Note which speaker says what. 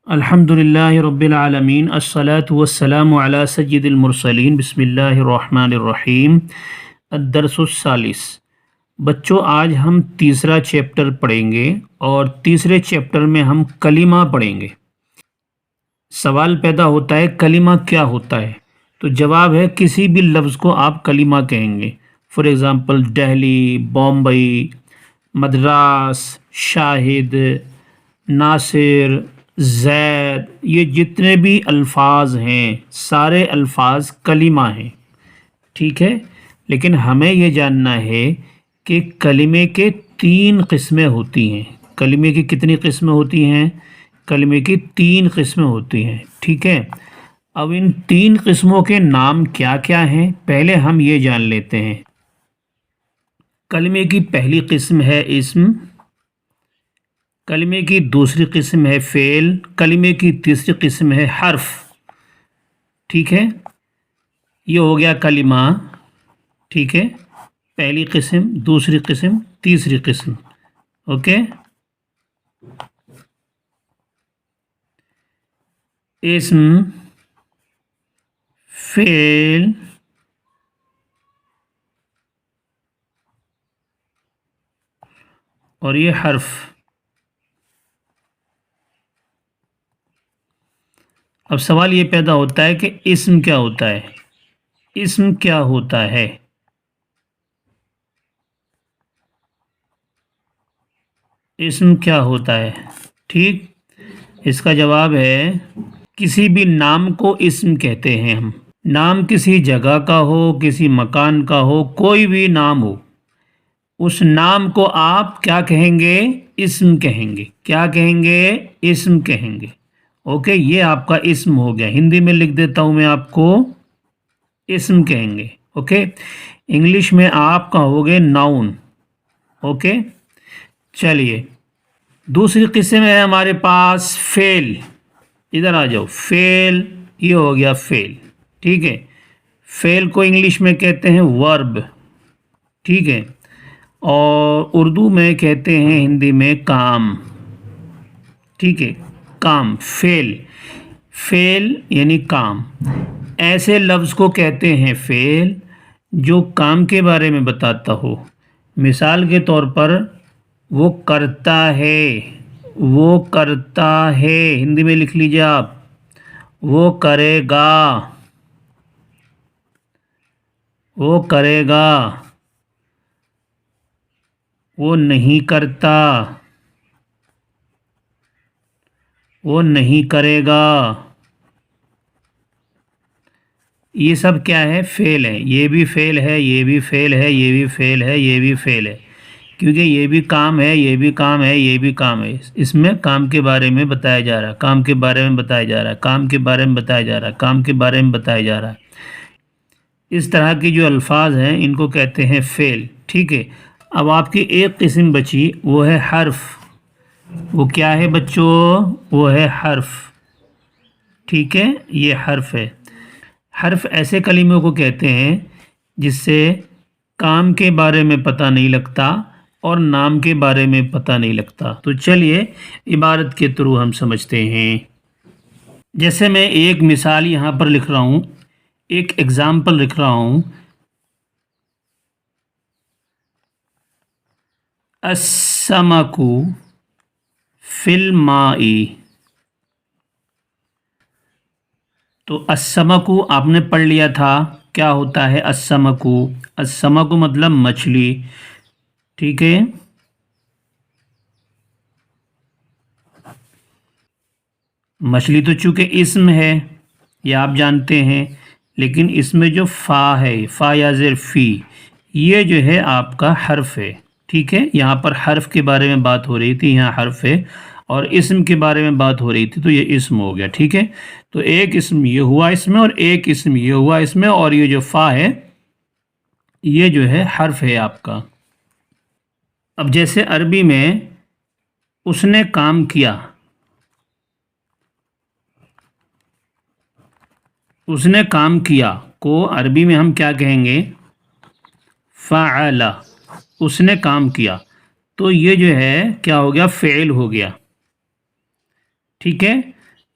Speaker 1: الحمدللہ رب العالمین الصلاة والسلام علی سید المرسلین بسم اللہ الرحمن الرحیم الدرس الثالث۔ بچوں آج ہم تیسرا چیپٹر پڑھیں گے اور تیسرے چیپٹر میں ہم کلمہ پڑھیں گے۔ سوال پیدا ہوتا ہے کلمہ کیا ہوتا ہے؟ تو جواب ہے کسی بھی لفظ کو آپ کلمہ کہیں گے۔ فار ایگزامپل دہلی، بامبئی، مدراس، شاہد، ناصر، زید، یہ جتنے بھی الفاظ ہیں سارے الفاظ کلمہ ہیں، ٹھیک ہے۔ لیکن ہمیں یہ جاننا ہے کہ کلمے کے 3 قسمیں ہوتی ہیں۔ کلمے کی کتنی قسمیں ہوتی ہیں؟ کلمے کی 3 قسمیں ہوتی ہیں، ٹھیک ہے۔ اب ان 3 قسموں کے نام کیا کیا ہیں پہلے ہم یہ جان لیتے ہیں۔ کلمے کی پہلی قسم ہے اسم، کلمے کی دوسری قسم ہے فعل، کلمے کی تیسری قسم ہے حرف، ٹھیک ہے۔ یہ ہو گیا کلمہ، ٹھیک ہے، پہلی قسم، دوسری قسم، تیسری قسم، اوکے۔ اسم، فعل، اور یہ حرف۔ اب سوال یہ پیدا ہوتا ہے کہ اسم کیا ہوتا ہے؟ اسم کیا ہوتا ہے؟ اسم کیا ہوتا ہے؟ ٹھیک، اس کا جواب ہے کسی بھی نام کو اسم کہتے ہیں ہم۔ نام کسی جگہ کا ہو، کسی مکان کا ہو، کوئی بھی نام ہو، اس نام کو آپ کیا کہیں گے؟ اسم کہیں گے۔ کیا کہیں گے؟ اسم کہیں گے، اوکے۔ یہ آپ کا اسم ہو گیا، ہندی میں لکھ دیتا ہوں میں آپ کو، اسم کہیں گے، اوکے۔ انگلش میں آپ کا ہو گئے ناؤن، اوکے۔ چلیے دوسری قسم ہے ہمارے پاس فعل، ادھر آ جاؤ، فعل، یہ ہو گیا فعل، ٹھیک ہے۔ فعل کو انگلش میں کہتے ہیں ورب، ٹھیک ہے، اور اردو میں کہتے ہیں ہندی میں کام، ٹھیک ہے، کام، فعل، فعل یعنی کام۔ ایسے لفظ کو کہتے ہیں فعل جو کام کے بارے میں بتاتا ہو۔ مثال کے طور پر وہ کرتا ہے، وہ کرتا ہے، ہندی میں لکھ لیجیے آپ، وہ کرے گا، وہ کرے گا، وہ نہیں کرتا، وہ نہیں کرے گا۔ یہ سب کیا ہے؟ فعل ہے۔ یہ بھی فعل ہے، یہ بھی فعل ہے، یہ بھی فعل ہے، یہ بھی فعل ہے، کیونکہ یہ بھی کام ہے، یہ بھی کام ہے، یہ بھی کام ہے۔ اس میں کام کے بارے میں بتایا جا رہا ہے، کام کے بارے میں بتایا جا رہا ہے، کام کے بارے میں بتایا جا رہا ہے، کام کے بارے میں بتایا جا رہا ہے۔ اس طرح کی جو الفاظ ہیں ان کو کہتے ہیں فعل، ٹھیک ہے۔ اب آپ کی ایک قسم بچی، وہ ہے حرف۔ وہ کیا ہے بچوں؟ وہ ہے حرف، ٹھیک ہے، یہ حرف ہے۔ حرف ایسے کلموں کو کہتے ہیں جس سے کام کے بارے میں پتہ نہیں لگتا اور نام کے بارے میں پتہ نہیں لگتا۔ تو چلیے عبارت کے تھرو ہم سمجھتے ہیں۔ جیسے میں ایک مثال یہاں پر لکھ رہا ہوں، ایک ایگزامپل لکھ رہا ہوں، السمک فی الماء۔ تو السمک آپ نے پڑھ لیا تھا، کیا ہوتا ہے السمک؟ السمک مطلب مچھلی، ٹھیک ہے۔ مچھلی تو چونکہ اسم ہے، یہ آپ جانتے ہیں، لیکن اس میں جو فا ہے، فا یا زیر فی، یہ جو ہے آپ کا حرف ہے، ٹھیک ہے۔ یہاں پر حرف کے بارے میں بات ہو رہی تھی، یہاں حرف ہے، اور اسم کے بارے میں بات ہو رہی تھی، تو یہ اسم ہو گیا، ٹھیک ہے۔ تو ایک اسم یہ ہوا اس میں، اور ایک اسم یہ ہوا اس میں، اور یہ جو فا ہے یہ جو ہے حرف ہے آپ کا۔ اب جیسے عربی میں اس نے کام کیا، اس نے کام کیا کو عربی میں ہم کیا کہیں گے؟ فعل، اس نے کام کیا، تو یہ جو ہے کیا ہو گیا؟ فعل ہو گیا، ٹھیک ہے۔